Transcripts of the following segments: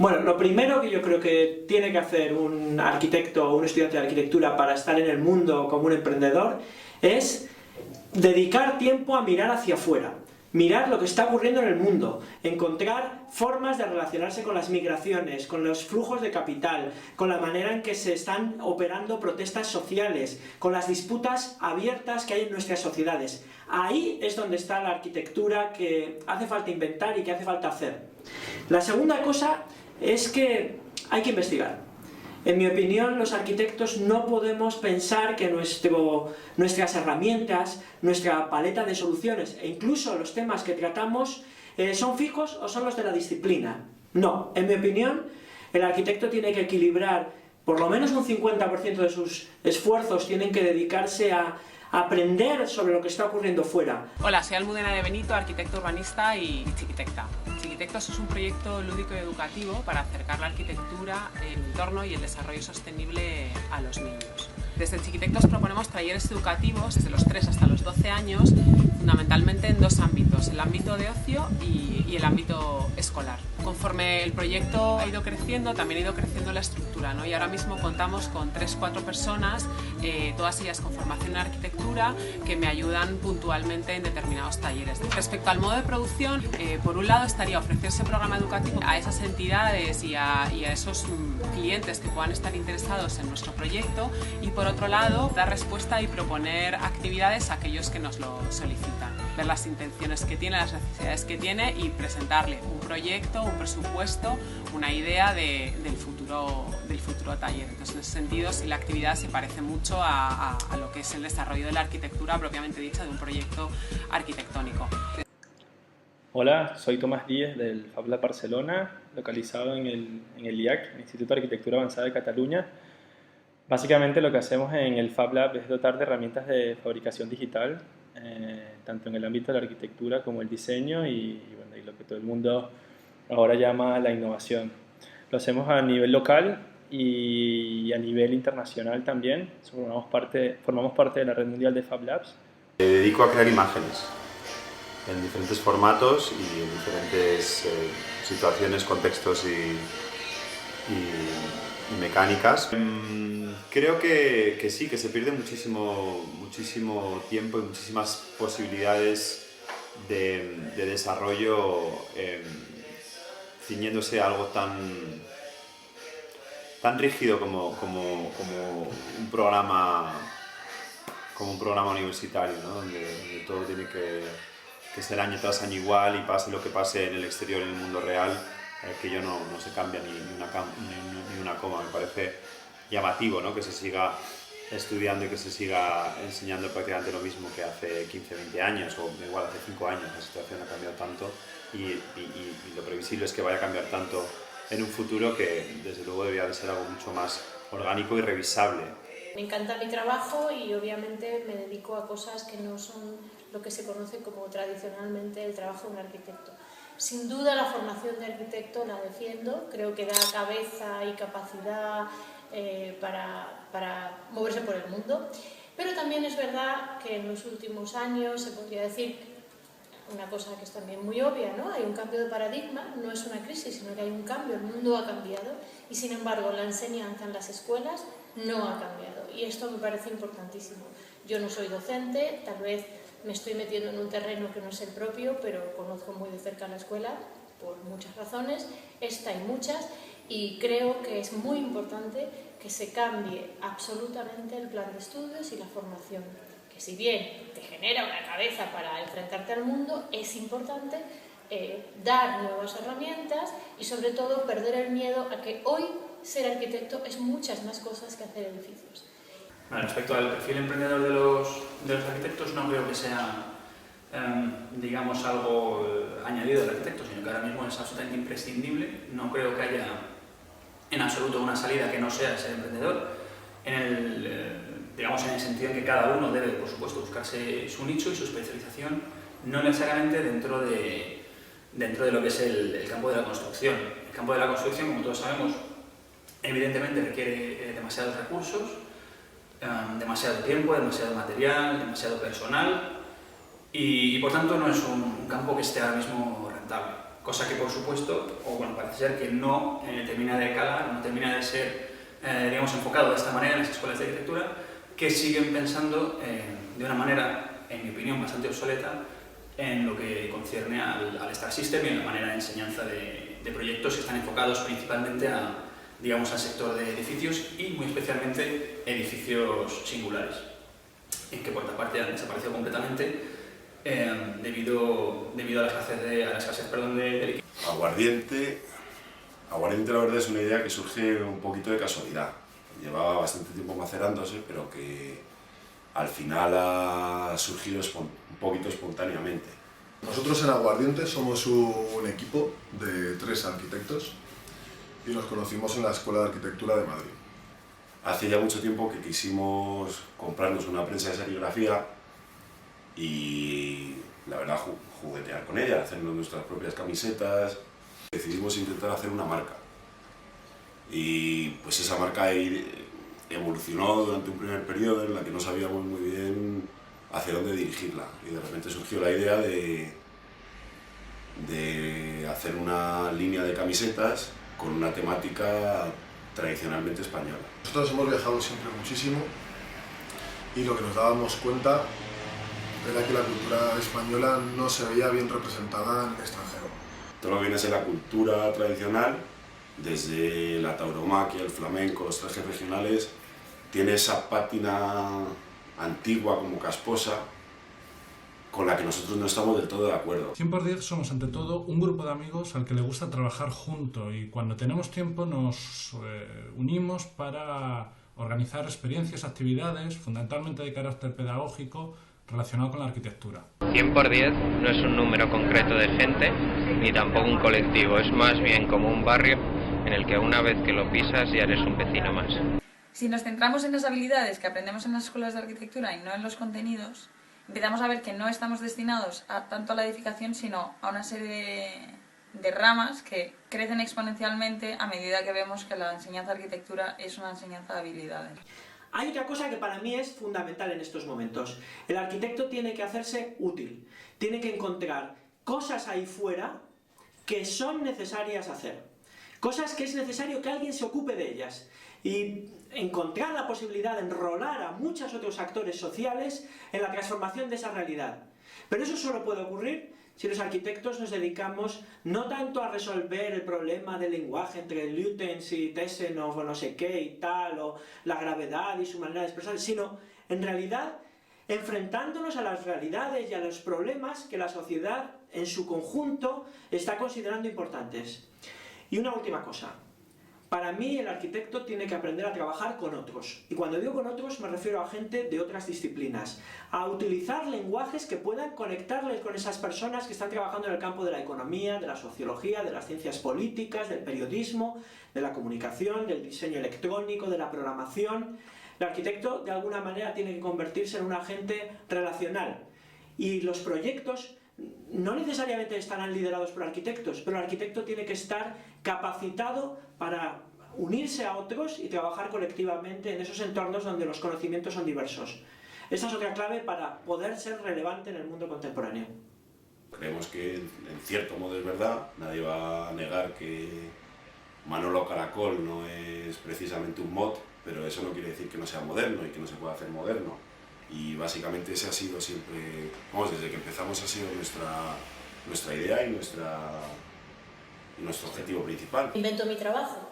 Bueno, lo primero que yo creo que tiene que hacer un arquitecto o un estudiante de arquitectura para estar en el mundo como un emprendedor es dedicar tiempo a mirar hacia afuera, mirar lo que está ocurriendo en el mundo, encontrar formas de relacionarse con las migraciones, con los flujos de capital, con la manera en que se están operando protestas sociales, con las disputas abiertas que hay en nuestras sociedades. Ahí es donde está la arquitectura que hace falta inventar y que hace falta hacer. La segunda cosa es que hay que investigar. En mi opinión, los arquitectos no podemos pensar que nuestras herramientas, nuestra paleta de soluciones e incluso los temas que tratamos son fijos o son los de la disciplina. No, en mi opinión, el arquitecto tiene que equilibrar por lo menos un 50% de sus esfuerzos, tienen que dedicarse a aprender sobre lo que está ocurriendo fuera. Hola, soy Almudena de Benito, arquitecta urbanista y chiquitecta. Chiquitectos es un proyecto lúdico y educativo para acercar la arquitectura, el entorno y el desarrollo sostenible a los niños. Desde Chiquitectos proponemos talleres educativos desde los 3 hasta los 12 años, fundamentalmente en dos ámbitos, el ámbito de ocio y el ámbito escolar. Conforme el proyecto ha ido creciendo, también ha ido creciendo la estructura, ¿no? Y ahora mismo contamos con 3-4 personas, todas ellas con formación en arquitectura, que me ayudan puntualmente en determinados talleres. Respecto al modo de producción, por un lado estaría ofrecerse programa educativo a esas entidades y a esos clientes que puedan estar interesados en nuestro proyecto, y por otro lado dar respuesta y proponer actividades a aquellos que nos lo solicitan, ver las intenciones que tiene, las necesidades que tiene y presentarle un proyecto, un presupuesto, una idea del futuro taller. Entonces, en ese sentido, sí, la actividad se parece mucho a lo que es el desarrollo de la arquitectura propiamente dicha, de un proyecto arquitectónico. Hola, soy Tomás Díez del Fab Lab Barcelona, localizado en el IAC, el Instituto de Arquitectura Avanzada de Cataluña. Básicamente lo que hacemos en el Fab Lab es dotar de herramientas de fabricación digital, tanto en el ámbito de la arquitectura como el diseño y lo que todo el mundo ahora llama la innovación. Lo hacemos a nivel local y a nivel internacional también. Formamos parte de la red mundial de Fab Labs. Me dedico a crear imágenes en diferentes formatos y en diferentes situaciones, contextos y mecánicas. Creo que sí, que se pierde muchísimo tiempo y muchísimas posibilidades de desarrollo ciñéndose a algo tan rígido como un programa universitario, ¿no? donde todo tiene que ser año tras año igual, y pase lo que pase en el exterior, en el mundo real, que no se cambia ni una coma. Me parece llamativo, ¿no? Que se siga estudiando y que se siga enseñando prácticamente lo mismo que hace 15-20 años, o igual hace 5 años. La situación ha cambiado tanto y lo previsible es que vaya a cambiar tanto en un futuro, que desde luego debería de ser algo mucho más orgánico y revisable. Me encanta mi trabajo y obviamente me dedico a cosas que no son lo que se conoce como tradicionalmente el trabajo de un arquitecto. Sin duda la formación de arquitecto la defiendo, creo que da cabeza y capacidad para moverse por el mundo, pero también es verdad que en los últimos años se podría decir una cosa que es también muy obvia, ¿no? Hay un cambio de paradigma, no es una crisis, sino que hay un cambio, el mundo ha cambiado y sin embargo la enseñanza en las escuelas no ha cambiado, y esto me parece importantísimo. Yo no soy docente, tal vez me estoy metiendo en un terreno que no es el propio, pero conozco muy de cerca la escuela por muchas razones, esta y muchas, y creo que es muy importante que se cambie absolutamente el plan de estudios y la formación, que si bien te genera una cabeza para enfrentarte al mundo, es importante dar nuevas herramientas y sobre todo perder el miedo a que hoy ser arquitecto es muchas más cosas que hacer edificios. Bueno, respecto al perfil emprendedor de los arquitectos, no creo que sea digamos algo añadido del arquitecto, sino que ahora mismo es absolutamente imprescindible. No creo que haya en absoluto una salida que no sea ser emprendedor, digamos en el sentido en que cada uno debe, por supuesto, buscarse su nicho y su especialización, no necesariamente dentro de lo que es el campo de la construcción. El campo de la construcción, como todos sabemos, evidentemente requiere demasiados recursos, demasiado tiempo, demasiado material, demasiado personal, y por tanto no es un campo que esté ahora mismo rentable. cosa que por supuesto, o bueno, parece ser que no termina de calar, no termina de ser, digamos, enfocado de esta manera en las escuelas de arquitectura, que siguen pensando de una manera, en mi opinión, bastante obsoleta en lo que concierne al Star System y en la manera de enseñanza de proyectos que están enfocados principalmente digamos, al sector de edificios y muy especialmente edificios singulares, en que por otra parte han desaparecido completamente debido a la escasez del equipo. Aguardiente la verdad es una idea que surge un poquito de casualidad. Llevaba bastante tiempo macerándose, pero que al final ha surgido un poquito espontáneamente. Nosotros en Aguardiente somos un equipo de 3 arquitectos y nos conocimos en la Escuela de Arquitectura de Madrid. Hace ya mucho tiempo que quisimos comprarnos una prensa de serigrafía y la verdad juguetear con ella, hacernos nuestras propias camisetas. Decidimos intentar hacer una marca y pues esa marca evolucionó durante un primer periodo en la que no sabíamos muy bien hacia dónde dirigirla y de repente surgió la idea de hacer una línea de camisetas con una temática tradicionalmente española. Nosotros hemos viajado siempre muchísimo y lo que nos dábamos cuenta era que la cultura española no se veía bien representada en el extranjero. Todo lo que viene a ser la cultura tradicional, desde la tauromaquia, el flamenco, los trajes regionales, tiene esa pátina antigua como casposa con la que nosotros no estamos del todo de acuerdo. 100 por 10 somos ante todo un grupo de amigos al que le gusta trabajar junto y cuando tenemos tiempo nos unimos para organizar experiencias, actividades, fundamentalmente de carácter pedagógico, relacionado con la arquitectura. 100 por 10 no es un número concreto de gente, ni tampoco un colectivo, es más bien como un barrio en el que una vez que lo pisas ya eres un vecino más. Si nos centramos en las habilidades que aprendemos en las escuelas de arquitectura y no en los contenidos, empezamos a ver que no estamos destinados tanto a la edificación, sino a una serie de ramas que crecen exponencialmente a medida que vemos que la enseñanza de arquitectura es una enseñanza de habilidades. Hay otra cosa que para mí es fundamental en estos momentos. El arquitecto tiene que hacerse útil, tiene que encontrar cosas ahí fuera que son necesarias hacer, cosas que es necesario que alguien se ocupe de ellas y encontrar la posibilidad de enrolar a muchos otros actores sociales en la transformación de esa realidad. Pero eso solo puede ocurrir si los arquitectos nos dedicamos no tanto a resolver el problema del lenguaje entre Lütens y Tessenov o no sé qué y tal, o la gravedad y su manera de expresar, sino en realidad enfrentándonos a las realidades y a los problemas que la sociedad en su conjunto está considerando importantes. Y una última cosa. Para mí el arquitecto tiene que aprender a trabajar con otros. Y cuando digo con otros me refiero a gente de otras disciplinas. A utilizar lenguajes que puedan conectarles con esas personas que están trabajando en el campo de la economía, de la sociología, de las ciencias políticas, del periodismo, de la comunicación, del diseño electrónico, de la programación. El arquitecto de alguna manera tiene que convertirse en un agente relacional. Y los proyectos no necesariamente estarán liderados por arquitectos, pero el arquitecto tiene que estar capacitado para unirse a otros y trabajar colectivamente en esos entornos donde los conocimientos son diversos. Esa es otra clave para poder ser relevante en el mundo contemporáneo. Creemos que en cierto modo es verdad, nadie va a negar que Manolo Caracol no es precisamente un mod, pero eso no quiere decir que no sea moderno y que no se pueda hacer moderno. Y básicamente ese ha sido siempre, desde que empezamos ha sido nuestra idea y nuestro objetivo principal. Invento mi trabajo.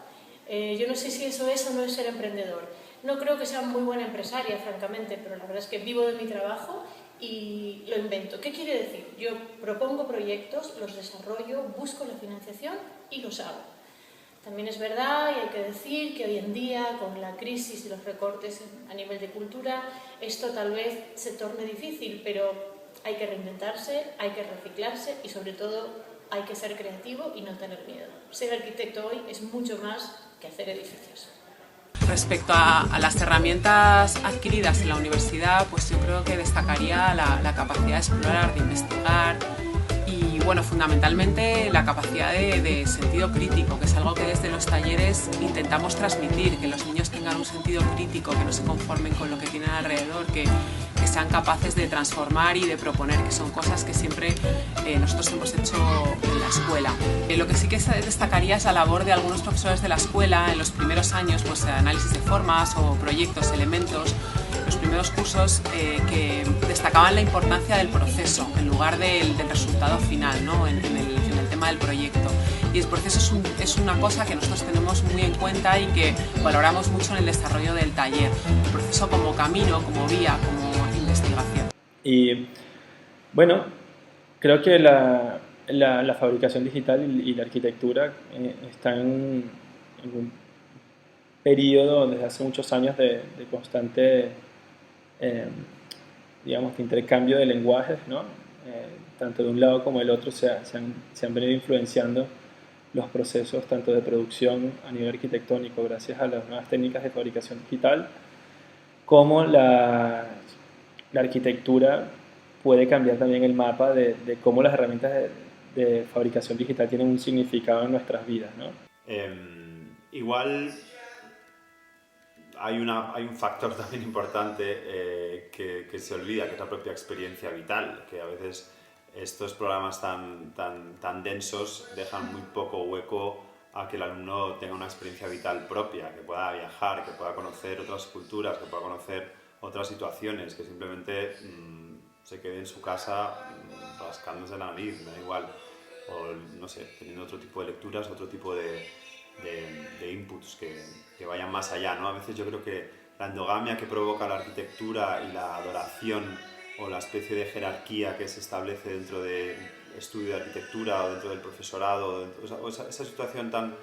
Yo no sé si eso es o no es ser emprendedor. No creo que sea muy buena empresaria, francamente, pero la verdad es que vivo de mi trabajo y lo invento. ¿Qué quiere decir? Yo propongo proyectos, los desarrollo, busco la financiación y los hago. También es verdad y hay que decir que hoy en día, con la crisis y los recortes a nivel de cultura, esto tal vez se torne difícil, pero hay que reinventarse, hay que reciclarse y sobre todo hay que ser creativo y no tener miedo. Ser arquitecto hoy es mucho más que hacer edificios. Respecto a las herramientas adquiridas en la universidad, pues yo creo que destacaría la capacidad de explorar, de investigar y, bueno, fundamentalmente la capacidad de sentido crítico, que es algo que desde los talleres intentamos transmitir, que los niños tengan un sentido crítico, que no se conformen con lo que tienen alrededor, que que sean capaces de transformar y de proponer, que son cosas que siempre nosotros hemos hecho en la escuela. Lo que sí que destacaría es la labor de algunos profesores de la escuela en los primeros años, pues análisis de formas o proyectos, elementos, los primeros cursos que destacaban la importancia del proceso en lugar del resultado final, ¿no? en el tema del proyecto. Y el proceso es una cosa que nosotros tenemos muy en cuenta y que valoramos mucho en el desarrollo del taller. El proceso como camino, como vía, como investigación. Y bueno, creo que la fabricación digital y la arquitectura están en un periodo desde hace muchos años de constante, digamos, de intercambio de lenguajes, ¿no? Tanto de un lado como del otro se han venido influenciando los procesos tanto de producción a nivel arquitectónico gracias a las nuevas técnicas de fabricación digital, como la arquitectura puede cambiar también el mapa de cómo las herramientas de fabricación digital tienen un significado en nuestras vidas, ¿no? Igual hay un factor también importante que se olvida, que es la propia experiencia vital, que a veces estos programas tan densos dejan muy poco hueco a que el alumno tenga una experiencia vital propia, que pueda viajar, que pueda conocer otras culturas, que pueda conocer otras situaciones, que simplemente se quede en su casa rascándose la nariz, me da igual, o no sé, teniendo otro tipo de lecturas, otro tipo de inputs que vayan más allá, ¿no? A veces yo creo que la endogamia que provoca la arquitectura y la adoración o la especie de jerarquía que se establece dentro del estudio de arquitectura o dentro del profesorado, esa situación tan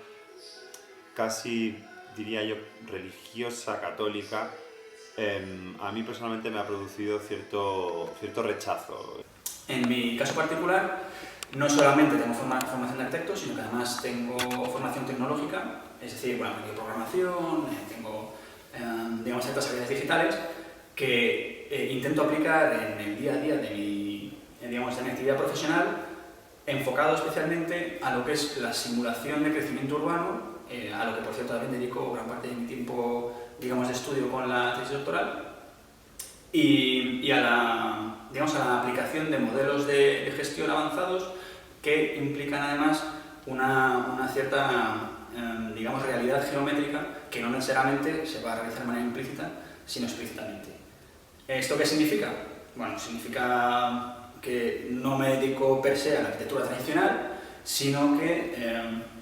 casi, diría yo, religiosa, católica, a mí personalmente me ha producido cierto rechazo. En mi caso particular, no solamente tengo formación de arquitecto, sino que además tengo formación tecnológica, es decir, bueno, tengo programación, tengo, digamos, ciertas habilidades digitales que intento aplicar en el día a día de mi actividad profesional, enfocado especialmente a lo que es la simulación de crecimiento urbano, a lo que por cierto también dedico gran parte de mi tiempo, digamos, de estudio con la tesis doctoral, y a la aplicación de modelos de gestión avanzados que implican además una cierta, digamos, realidad geométrica que no necesariamente se va a realizar de manera implícita, sino explícitamente. ¿Esto qué significa? Bueno, significa que no me dedico per se a la arquitectura tradicional, sino que,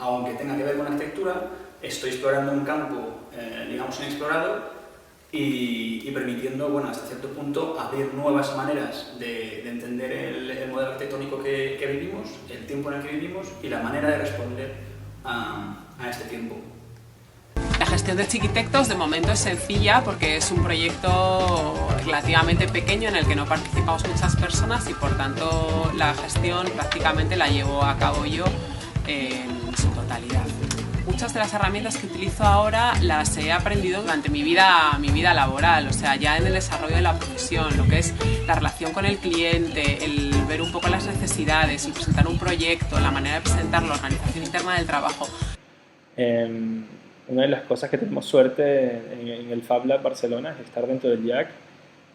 aunque tenga que ver con arquitectura, estoy explorando un campo, digamos, inexplorado y permitiendo, bueno, hasta cierto punto, abrir nuevas maneras de entender el modelo arquitectónico que vivimos, el tiempo en el que vivimos y la manera de responder a este tiempo. La gestión de Chiquitectos de momento es sencilla porque es un proyecto relativamente pequeño en el que no participamos muchas personas y por tanto la gestión prácticamente la llevo a cabo yo en su totalidad. Muchas de las herramientas que utilizo ahora las he aprendido durante mi vida laboral, o sea, ya en el desarrollo de la profesión, lo que es la relación con el cliente, el ver un poco las necesidades, el presentar un proyecto, la manera de presentarlo, la organización interna del trabajo. Una de las cosas que tenemos suerte en el Fab Lab Barcelona es estar dentro del IAC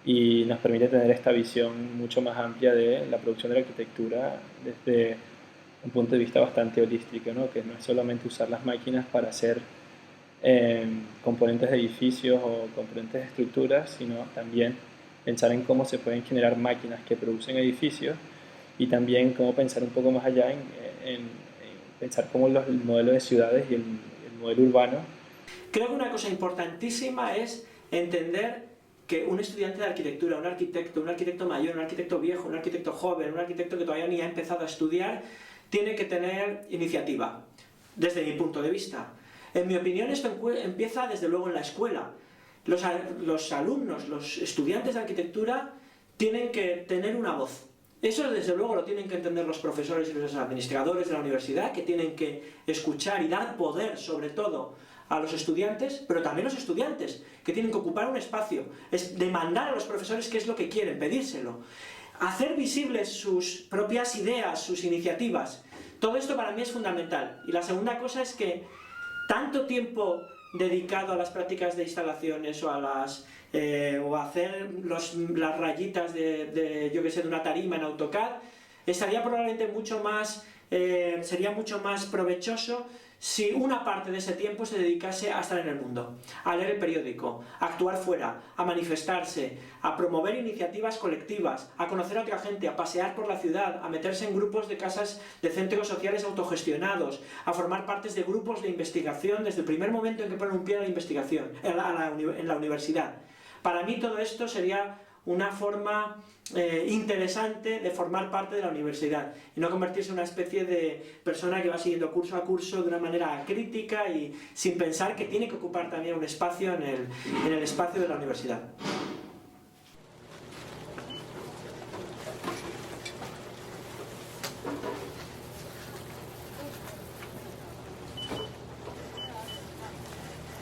y nos permite tener esta visión mucho más amplia de la producción de la arquitectura desde un punto de vista bastante holístico, ¿no? Que no es solamente usar las máquinas para hacer componentes de edificios o componentes de estructuras, sino también pensar en cómo se pueden generar máquinas que producen edificios y también cómo pensar un poco más allá en pensar cómo el modelo de ciudades y el modelo urbano. Creo que una cosa importantísima es entender que un estudiante de arquitectura, un arquitecto mayor, un arquitecto viejo, un arquitecto joven, un arquitecto que todavía ni ha empezado a estudiar, tiene que tener iniciativa, desde mi punto de vista. En mi opinión esto empieza desde luego en la escuela. Los alumnos, los estudiantes de arquitectura tienen que tener una voz. Eso desde luego lo tienen que entender los profesores y los administradores de la universidad, que tienen que escuchar y dar poder sobre todo a los estudiantes, pero también los estudiantes, que tienen que ocupar un espacio, es demandar a los profesores qué es lo que quieren, pedírselo, hacer visibles sus propias ideas, sus iniciativas. Todo esto para mí es fundamental. Y la segunda cosa es que tanto tiempo dedicado a las prácticas de instalaciones o a las o hacer las rayitas yo que sé, de una tarima en AutoCAD, estaría probablemente sería mucho más provechoso si una parte de ese tiempo se dedicase a estar en el mundo, a leer el periódico, a actuar fuera, a manifestarse, a promover iniciativas colectivas, a conocer a otra gente, a pasear por la ciudad, a meterse en grupos de casas de centros sociales autogestionados, a formar partes de grupos de investigación desde el primer momento en que ponen un pie a la investigación, en la universidad. Para mí todo esto sería una forma interesante de formar parte de la universidad y no convertirse en una especie de persona que va siguiendo curso a curso de una manera crítica y sin pensar que tiene que ocupar también un espacio en el espacio de la universidad.